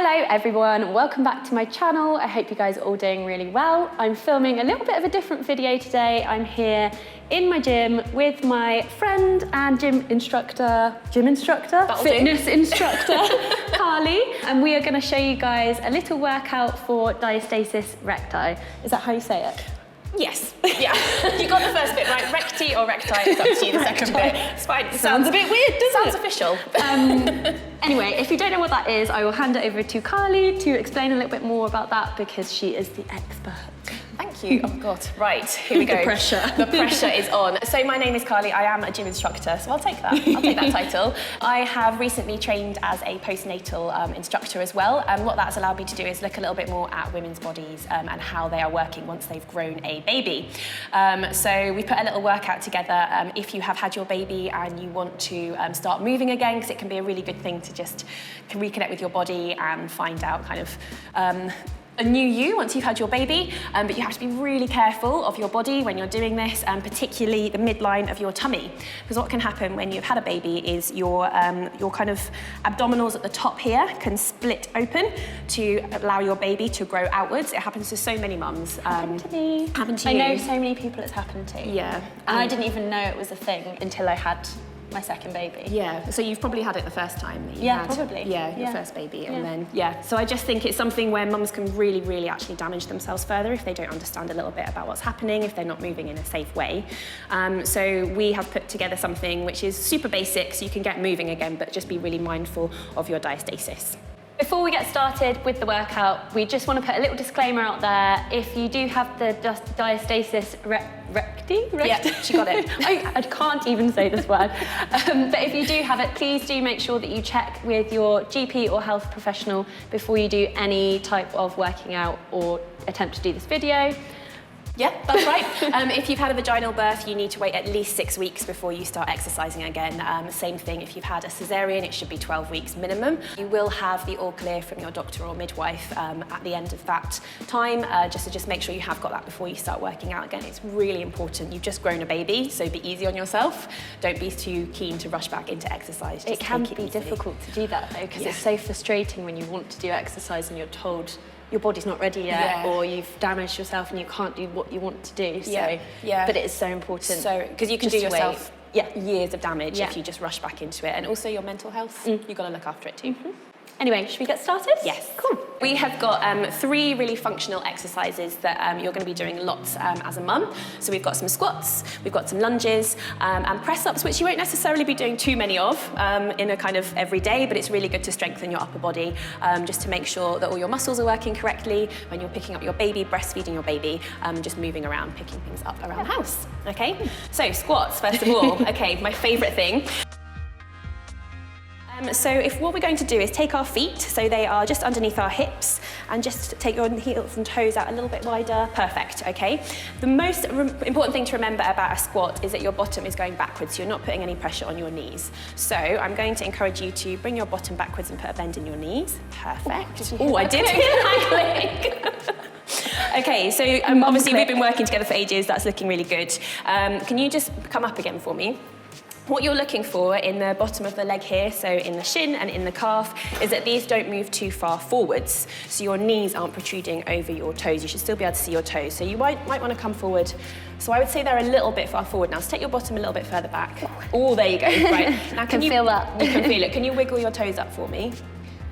Hello everyone, welcome back to my channel. I hope you guys are all doing really well. I'm filming a little bit of a different video today. I'm here in my gym with my friend and fitness instructor, Carly, and we are going to show you guys a little workout for diastasis recti. Is that how you say it? Yes. Yeah. You got the first bit right. Recti or recti, it's up to you, the second bit. It's fine. It sounds a bit weird, doesn't it? Sounds official. Anyway, if you don't know what that is, I will hand it over to Carly to explain a little bit more about that because she is the expert. Thank you. Oh God. Right, here we go. The pressure. The pressure is on. So my name is Carly. I am a gym instructor, so I'll take that. I'll take that title. I have recently trained as a postnatal instructor as well, and what that's allowed me to do is look a little bit more at women's bodies and how they are working once they've grown a baby. So we put a little workout together if you have had your baby and you want to start moving again, because it can be a really good thing to just reconnect with your body and find out kind of a new you once you've had your baby, but you have to be really careful of your body when you're doing this, and particularly the midline of your tummy, because what can happen when you've had a baby is your kind of abdominals at the top here can split open to allow your baby to grow outwards. It happens to so many mums. Happened to me. Happened to you. I know so many people it's happened to. Yeah. And I didn't even know it was a thing until I had my second baby. Yeah, so you've probably had it the first time that you had. Yeah, probably. Yeah, your first baby, and then, So I just think it's something where mums can really, really actually damage themselves further if they don't understand a little bit about what's happening, if they're not moving in a safe way. So we have put together something which is super basic, so you can get moving again, but just be really mindful of your diastasis. Before we get started with the workout, we just want to put a little disclaimer out there. If you do have the diastasis recti? Yeah, she got it. I can't even say this word. But if you do have it, please do make sure that you check with your GP or health professional before you do any type of working out or attempt to do this video. Yeah, that's right. If you've had a vaginal birth, you need to wait at least 6 weeks before you start exercising again. Same thing, if you've had a cesarean, it should be 12 weeks minimum. You will have the all clear from your doctor or midwife at the end of that time, just make sure you have got that before you start working out again. It's really important. You've just grown a baby, so be easy on yourself. Don't be too keen to rush back into exercise. It can be difficult to do that though, because it's so frustrating when you want to do exercise and you're told your body's not ready yet, or you've damaged yourself and you can't do what you want to do. So, but it is so important. So, because you can do yourself years of damage if you just rush back into it, and also your mental health. You've got to look after it too. Anyway, should we get started? Yes. Cool. We have got 3 really functional exercises that you're going to be doing lots as a mum. So we've got some squats, we've got some lunges, and press-ups, which you won't necessarily be doing too many of in a kind of everyday, but it's really good to strengthen your upper body, just to make sure that all your muscles are working correctly when you're picking up your baby, breastfeeding your baby, just moving around, picking things up around the house. Okay? So squats, first of all. Okay, my favourite thing. So what we're going to do is take our feet, so they are just underneath our hips, and just take your heels and toes out a little bit wider. Perfect, okay? The most important thing to remember about a squat is that your bottom is going backwards, so you're not putting any pressure on your knees. So I'm going to encourage you to bring your bottom backwards and put a bend in your knees. Perfect. Oh, I did hear that click. Okay, so obviously we've been working together for ages. That's looking really good. Can you just come up again for me? What you're looking for in the bottom of the leg here, so in the shin and in the calf, is that these don't move too far forwards, so your knees aren't protruding over your toes. You should still be able to see your toes, so you might want to come forward. So I would say they're a little bit far forward now, so take your bottom a little bit further back. Oh, there you go, right. Now can you feel that? You can feel it. Can you wiggle your toes up for me?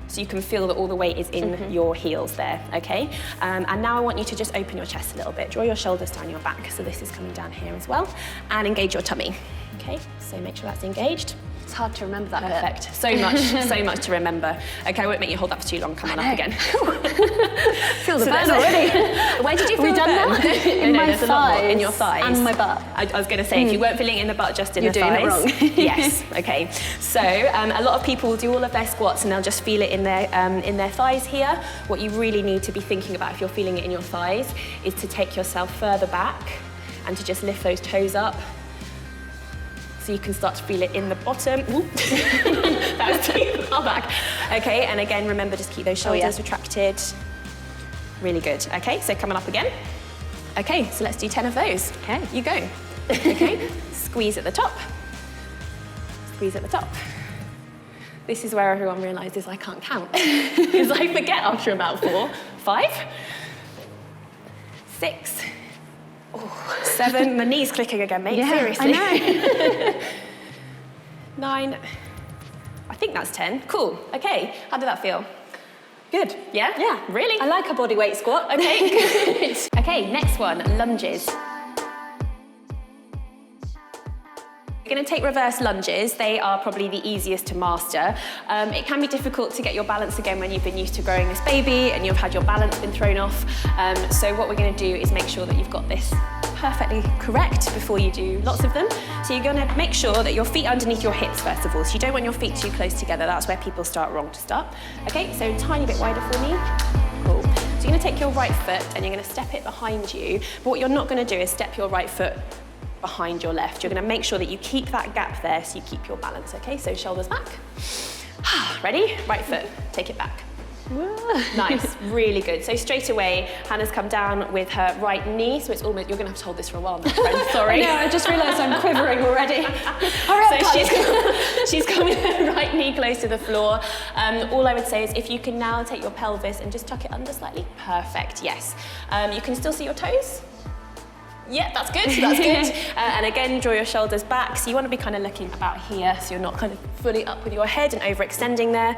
So you can feel that all the weight is in your heels there, okay? And now I want you to just open your chest a little bit. Draw your shoulders down your back, so this is coming down here as well. And engage your tummy, okay? So make sure that's engaged. It's hard to remember that Perfect. bit. So much to remember. Okay, I won't make you hold that for too long. Come on up again. Feel the burn already. Where did you feel the burn? In my thighs. In your thighs. And my butt. I was going to say, if you weren't feeling it in the butt, just in the thighs. You're doing it wrong. Yes, okay. So a lot of people will do all of their squats and they'll just feel it in their thighs here. What you really need to be thinking about if you're feeling it in your thighs is to take yourself further back and to just lift those toes up, so you can start to feel it in the bottom. That was too far back. Okay, and again, remember, just keep those shoulders retracted. Really good. Okay, so coming up again. Okay, so let's do 10 of those. Okay. You go. Okay, squeeze at the top. Squeeze at the top. This is where everyone realizes I can't count, because I forget after about 4, 5, 6, 7, my knee's clicking again, mate, seriously. I know. 9, I think that's 10. Cool, okay, how did that feel? Good, yeah? Yeah. Really? I like a body weight squat. Okay, good. Okay, next one, lunges. We're going to take reverse lunges. They are probably the easiest to master. It can be difficult to get your balance again when you've been used to growing this baby and you've had your balance been thrown off. So what we're going to do is make sure that you've got this perfectly correct before you do lots of them. So you're going to make sure that your feet are underneath your hips first of all. So you don't want your feet too close together. That's where people start wrong to start. Okay, so a tiny bit wider for me. Cool. So you're going to take your right foot and you're going to step it behind you. But what you're not going to do is step your right foot behind your left. You're going to make sure that you keep that gap there so you keep your balance, okay? So shoulders back. Ready? Right foot, take it back. Nice, really good. So straight away, Hannah's come down with her right knee, so it's almost, you're going to have to hold this for a while, my friend, sorry. I just realised I'm quivering already. So she's got with her right knee close to the floor. All I would say is if you can now take your pelvis and just tuck it under slightly. Perfect, yes. You can still see your toes. Yeah, that's good, that's good. And again, draw your shoulders back. So you want to be kind of looking about here, so you're not kind of fully up with your head and overextending there.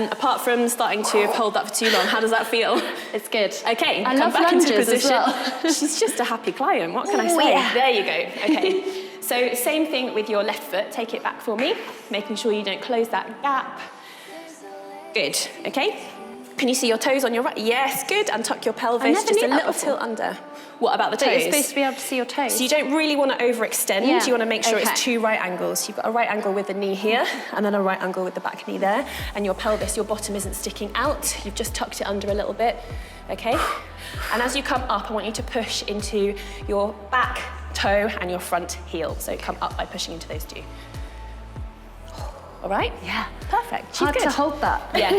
Apart from starting to hold that for too long, how does that feel? It's good. Okay, I come love back into lunges position. as well. She's just a happy client, what can I say? Yeah. There you go, okay. So same thing with your left foot, take it back for me, making sure you don't close that gap. Good, okay. Can you see your toes on your right? Yes, good, and tuck your pelvis, just a little tilt under. What about the toes? You're supposed to be able to see your toes. So you don't really want to overextend. Yeah. You want to make sure Okay. it's 2 right angles. So you've got a right angle with the knee here, and then a right angle with the back knee there. And your pelvis, your bottom isn't sticking out. You've just tucked it under a little bit, okay? And as you come up, I want you to push into your back toe and your front heel. So come up by pushing into those 2. All right? Yeah. Perfect. She's Hard good. to hold that. Yeah.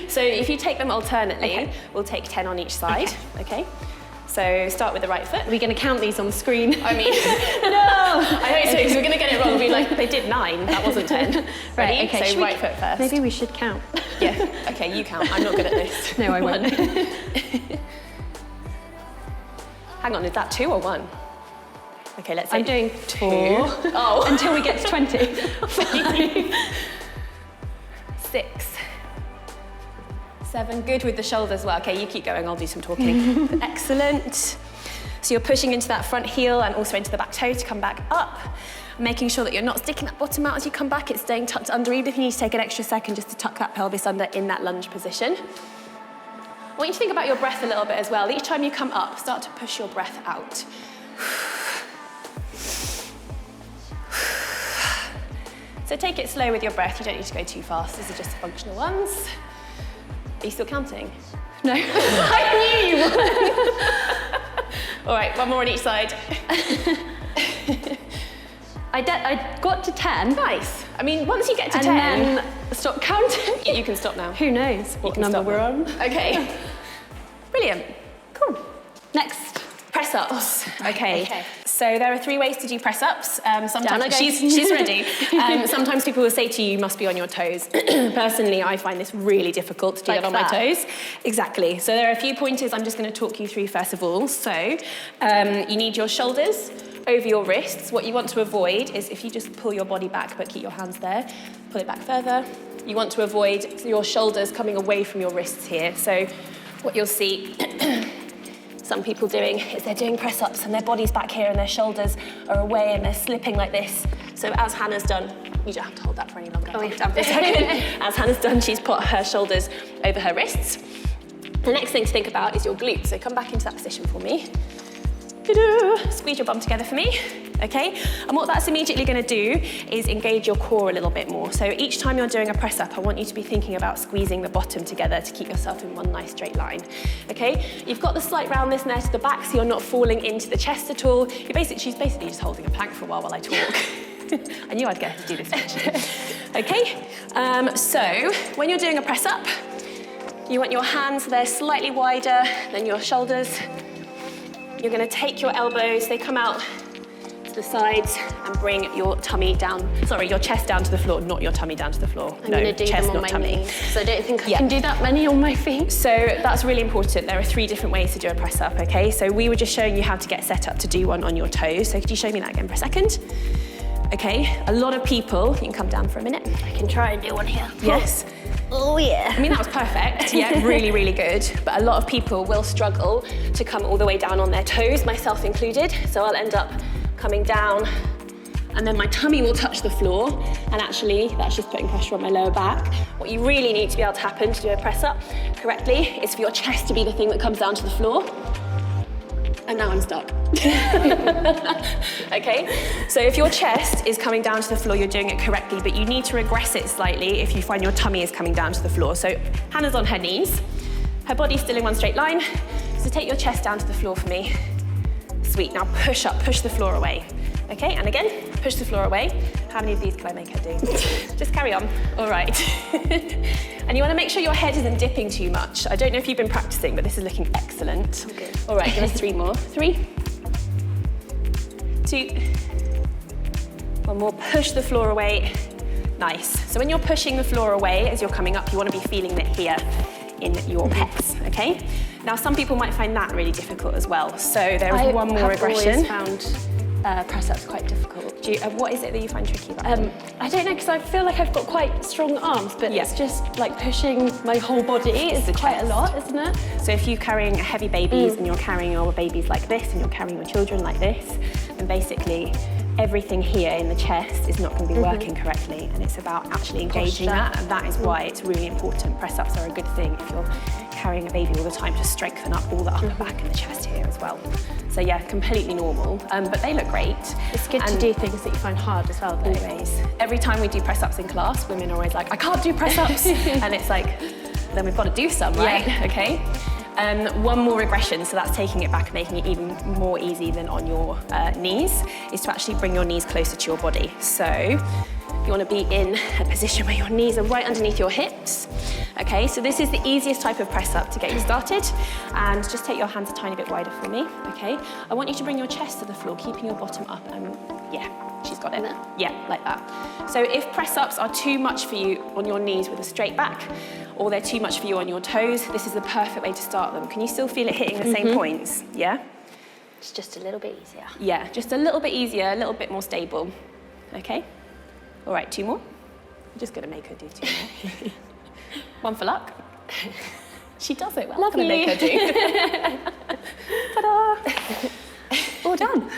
So if you take them alternately, Okay. we'll take 10 on each side, okay? So start with the right foot. Are we going to count these on the screen? I mean, no! I hope so, because we're going to get it wrong. We'll be like, they did 9, that wasn't 10. Ready? Right, okay. So right foot first. Maybe we should count. Yeah, okay, you count. I'm not good at this. No, I won't. Hang on, is that 2 or 1? Okay, let's say I'm doing 2. 4. Oh. Until we get to 20. 5, 6, 7, good with the shoulders well. Okay, you keep going, I'll do some talking. Excellent. So you're pushing into that front heel and also into the back toe to come back up. Making sure that you're not sticking that bottom out as you come back, it's staying tucked under, even if you need to take an extra second just to tuck that pelvis under in that lunge position. I want you to think about your breath a little bit as well. Each time you come up, start to push your breath out. So take it slow with your breath, you don't need to go too fast, these are just functional ones. Are you still counting? No. I knew you would. All right, 1 more on each side. I got to 10. Nice. I mean, once you get to And 10, then stop counting. you can stop now. Who knows what can number stop we're now. on? Okay. Brilliant. Cool. Next. Press-ups. Okay. So there are 3 ways to do press-ups. Sometimes okay. she's ready. Sometimes people will say to you, you must be on your toes. Personally, I find this really difficult to do Like that on that. my toes. Exactly. So there are a few pointers I'm just going to talk you through first of all. So you need your shoulders over your wrists. What you want to avoid is if you just pull your body back but keep your hands there, pull it back further. You want to avoid your shoulders coming away from your wrists here. So what you'll see some people doing is they're doing press-ups and their body's back here and their shoulders are away and they're slipping like this. So as Hannah's done, you don't have to hold that for any longer. Oh, yeah. Stand for a second. As Hannah's done, she's put her shoulders over her wrists. The next thing to think about is your glutes. So come back into that position for me. Squeeze your bum together for me, okay? And what that's immediately going to do is engage your core a little bit more. So each time you're doing a press up, I want you to be thinking about squeezing the bottom together to keep yourself in one nice straight line, okay? You've got the slight roundness there to the back, so you're not falling into the chest at all. She's basically just holding a plank for a while I talk. I knew I'd get her to do this actually. Okay, so when you're doing a press up, you want your hands there slightly wider than your shoulders. You're going to take your elbows, they come out to the sides and bring your tummy down, sorry, your chest down to the floor, not your tummy down to the floor. I'm going to do chest, them on not my tummy. knees, because I don't think I can do that many on my feet. So that's really important. There are 3 different ways to do a press up, okay? So we were just showing you how to get set up to do one on your toes. So could you show me that again for a second? Okay, a lot of people, you can come down for a minute. I can try and do one here. Yes. Oh yeah. I mean, that was perfect. Yeah, really, really good. But a lot of people will struggle to come all the way down on their toes, myself included. So I'll end up coming down and then my tummy will touch the floor. And actually, that's just putting pressure on my lower back. What you really need to be able to happen to do a press up correctly is for your chest to be the thing that comes down to the floor. And now I'm stuck. Okay, so if your chest is coming down to the floor, you're doing it correctly, but you need to regress it slightly if you find your tummy is coming down to the floor. So Hannah's on her knees, her body's still in one straight line. So take your chest down to the floor for me. Sweet, now push up, push the floor away. Okay, and again, push the floor away. How many of these can I make her do? Just carry on, all right. And you wanna make sure your head isn't dipping too much. I don't know if you've been practicing, but this is looking excellent. Okay. All right, give us 3 more. 3, 2, 1 more, push the floor away. Nice. So when you're pushing the floor away as you're coming up, you wanna be feeling it here in your pecs, okay? Now, some people might find that really difficult as well. So there is one more regression. I have always found press-ups quite difficult. What is it that you find tricky about them? I don't know, because I feel like I've got quite strong arms, but Yeah. it's just like pushing my whole body is the quite chest. a lot, isn't it? So if you're carrying heavy babies and you're carrying your babies like this and you're carrying your children like this, then basically everything here in the chest is not going to be working correctly, and it's about actually engaging that, and that is why it's really important. Press-ups are a good thing if you're carrying a baby all the time to strengthen up all the upper back and the chest here as well. So yeah, completely normal, but they look great. It's good to do things that you find hard as well, though. Always. Every time we do press-ups in class, women are always like, I can't do press-ups. And it's like, then we've got to do some, right? Yeah. Okay. One more regression, so that's taking it back and making it even more easy than on your knees, is to actually bring your knees closer to your body. So you want to be in a position where your knees are right underneath your hips. Okay, so this is the easiest type of press up to get you started. And just take your hands a tiny bit wider for me, okay? I want you to bring your chest to the floor, keeping your bottom up, and yeah, she's got it. Yeah, like that. So if press ups are too much for you on your knees with a straight back, or they're too much for you on your toes, this is the perfect way to start them. Can you still feel it hitting the same points? Yeah? It's just a little bit easier. Yeah, just a little bit easier, a little bit more stable. Okay? All right, 2 more. I'm just gonna make her do 2 more. 1 for luck. She does it well. Love I'm gonna you. make her do. Ta-da! All done.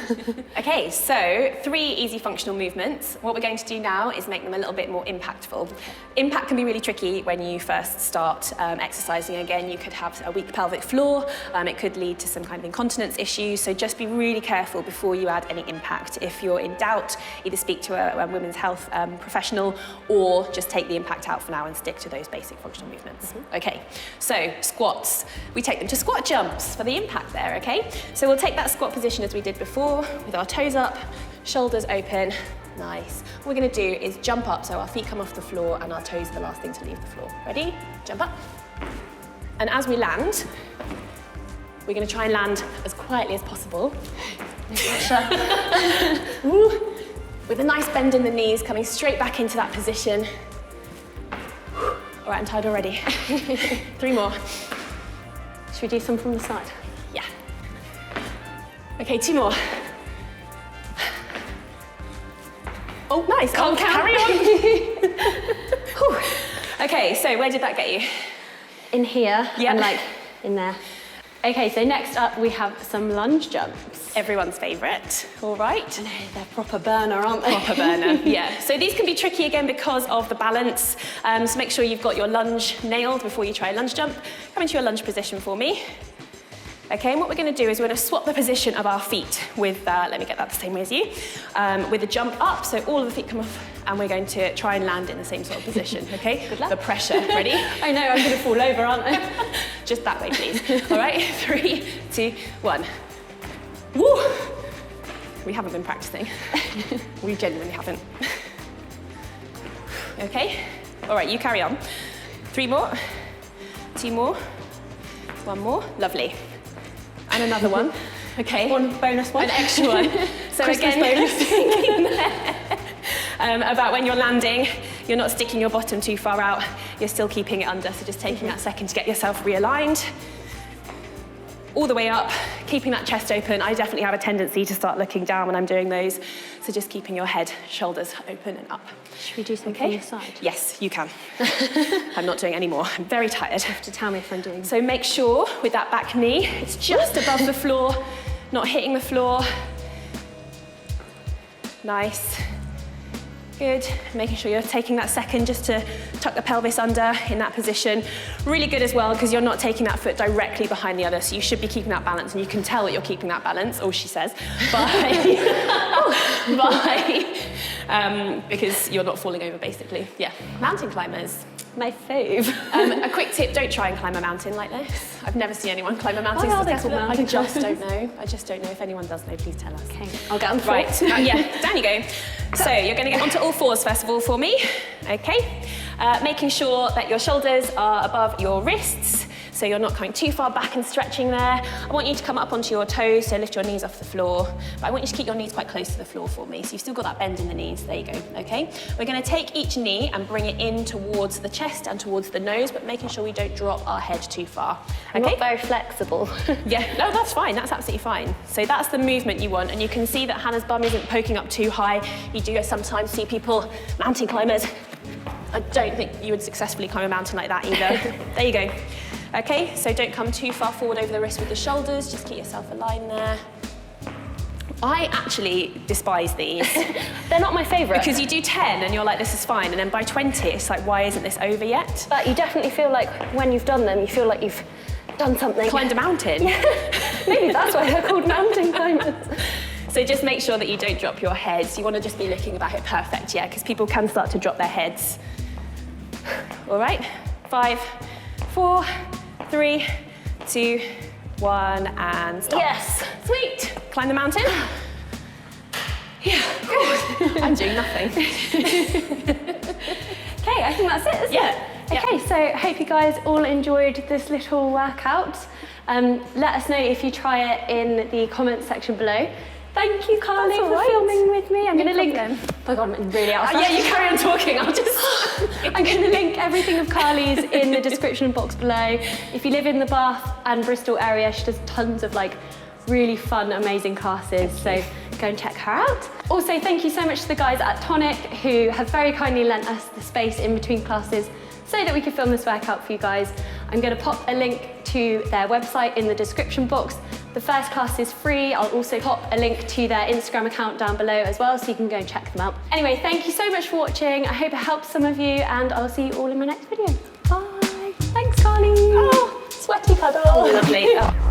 Okay, so 3 easy functional movements. What we're going to do now is make them a little bit more impactful. Impact can be really tricky when you first start exercising. Again, you could have a weak pelvic floor. It could lead to some kind of incontinence issues. So just be really careful before you add any impact. If you're in doubt, either speak to a women's health professional or just take the impact out for now and stick to those basic functional movements. Okay, so squats. We take them to squat jumps for the impact there, okay? So we'll take that squat position as we did before, with our toes up, shoulders open. Nice. What we're going to do is jump up, so our feet come off the floor and our toes are the last thing to leave the floor. Ready? Jump up. And as we land, we're going to try and land as quietly as possible. Woo. With a nice bend in the knees, coming straight back into that position. All right, I'm tired already. 3 more. Should we do some from the side? Yeah. Okay, 2 more. Oh, nice. Can't count. Carry on. Whew. Okay, so where did that get you? In here Yeah. and like in there. Okay, so next up we have some lunge jumps. Everyone's favourite. All right. I know, they're proper burner, aren't they? Proper burner. Yeah. So these can be tricky again because of the balance. So make sure you've got your lunge nailed before you try a lunge jump. Come into your lunge position for me. Okay, and what we're going to do is we're going to swap the position of our feet with, let me get that the same way as you, with a jump up, so all of the feet come off, and we're going to try and land in the same sort of position, okay? Good luck. The pressure, ready? I know, I'm going to fall over, aren't I? Just that way, please. All right, 3, 2, 1. Woo! We haven't been practicing. We genuinely haven't. Okay, all right, you carry on. 3 more, 2 more, 1 more, lovely. And another one. Okay. One bonus one. An extra one. So Christmas again, bonus. thinking there, about when you're landing, you're not sticking your bottom too far out, you're still keeping it under, so just taking that second to get yourself realigned. All the way up, keeping that chest open. I definitely have a tendency to start looking down when I'm doing those, so just keeping your head, shoulders open and up. Should we do something on the side? Yes, you can. I'm not doing any more. I'm very tired. You have to tell me if I'm doing. So make sure with that back knee, it's just above the floor, not hitting the floor. Nice. Good. Making sure you're taking that second just to tuck the pelvis under in that position. Really good as well because you're not taking that foot directly behind the other, so you should be keeping that balance, and you can tell that you're keeping that balance, or she says, because you're not falling over basically. Yeah. Mountain climbers. My fave. A quick tip, don't try and climb a mountain like this. I've never seen anyone climb a mountain. Why are they called mountain I just don't know. I just don't know. If anyone does know, please tell us. Okay, I'll get on the floor. Right, yeah, down you go. So you're going to get onto all fours first of all for me. Okay. Making sure that your shoulders are above your wrists, so you're not coming too far back and stretching there. I want you to come up onto your toes, so lift your knees off the floor. But I want you to keep your knees quite close to the floor for me, so you've still got that bend in the knees. There you go, okay? We're going to take each knee and bring it in towards the chest and towards the nose, but making sure we don't drop our head too far. I'm not very flexible. Yeah, no, that's fine. That's absolutely fine. So that's the movement you want, and you can see that Hannah's bum isn't poking up too high. You do sometimes see people, mountain climbers. I don't think you would successfully climb a mountain like that either. There you go. Okay, so don't come too far forward over the wrist with the shoulders, just keep yourself aligned there. I actually despise these. They're not my favourite. Because you do 10 and you're like, this is fine, and then by 20, it's like, why isn't this over yet? But you definitely feel like when you've done them, you feel like you've done something. Climbed a mountain. Yeah. Maybe that's why they're called mountain climbers. So just make sure that you don't drop your heads. You want to just be looking about it perfect, yeah, because people can start to drop their heads. All right, 5, 4, 3, 2, 1, and stop. Yes. Sweet. Climb the mountain. Yeah, good. I'm doing nothing. Okay, I think that's it, isn't it? Okay, so I hope you guys all enjoyed this little workout. Let us know if you try it in the comments section below. Thank you, Carly, for filming with me. I'm going to link them. Oh God, I'm really out of Yeah, you carry on talking. I'm going to link everything of Carly's in the description box below. If you live in the Bath and Bristol area, she does tons of like really fun, amazing classes. So go and check her out. Also, thank you so much to the guys at Toniq who have very kindly lent us the space in between classes so that we could film this workout for you guys. I'm going to pop a link to their website in the description box. The first class is free. I'll also pop a link to their Instagram account down below as well, so you can go and check them out. Anyway, thank you so much for watching. I hope it helps some of you, and I'll see you all in my next video. Bye. Thanks, Carly. Oh, sweaty cuddle. Lovely. Oh.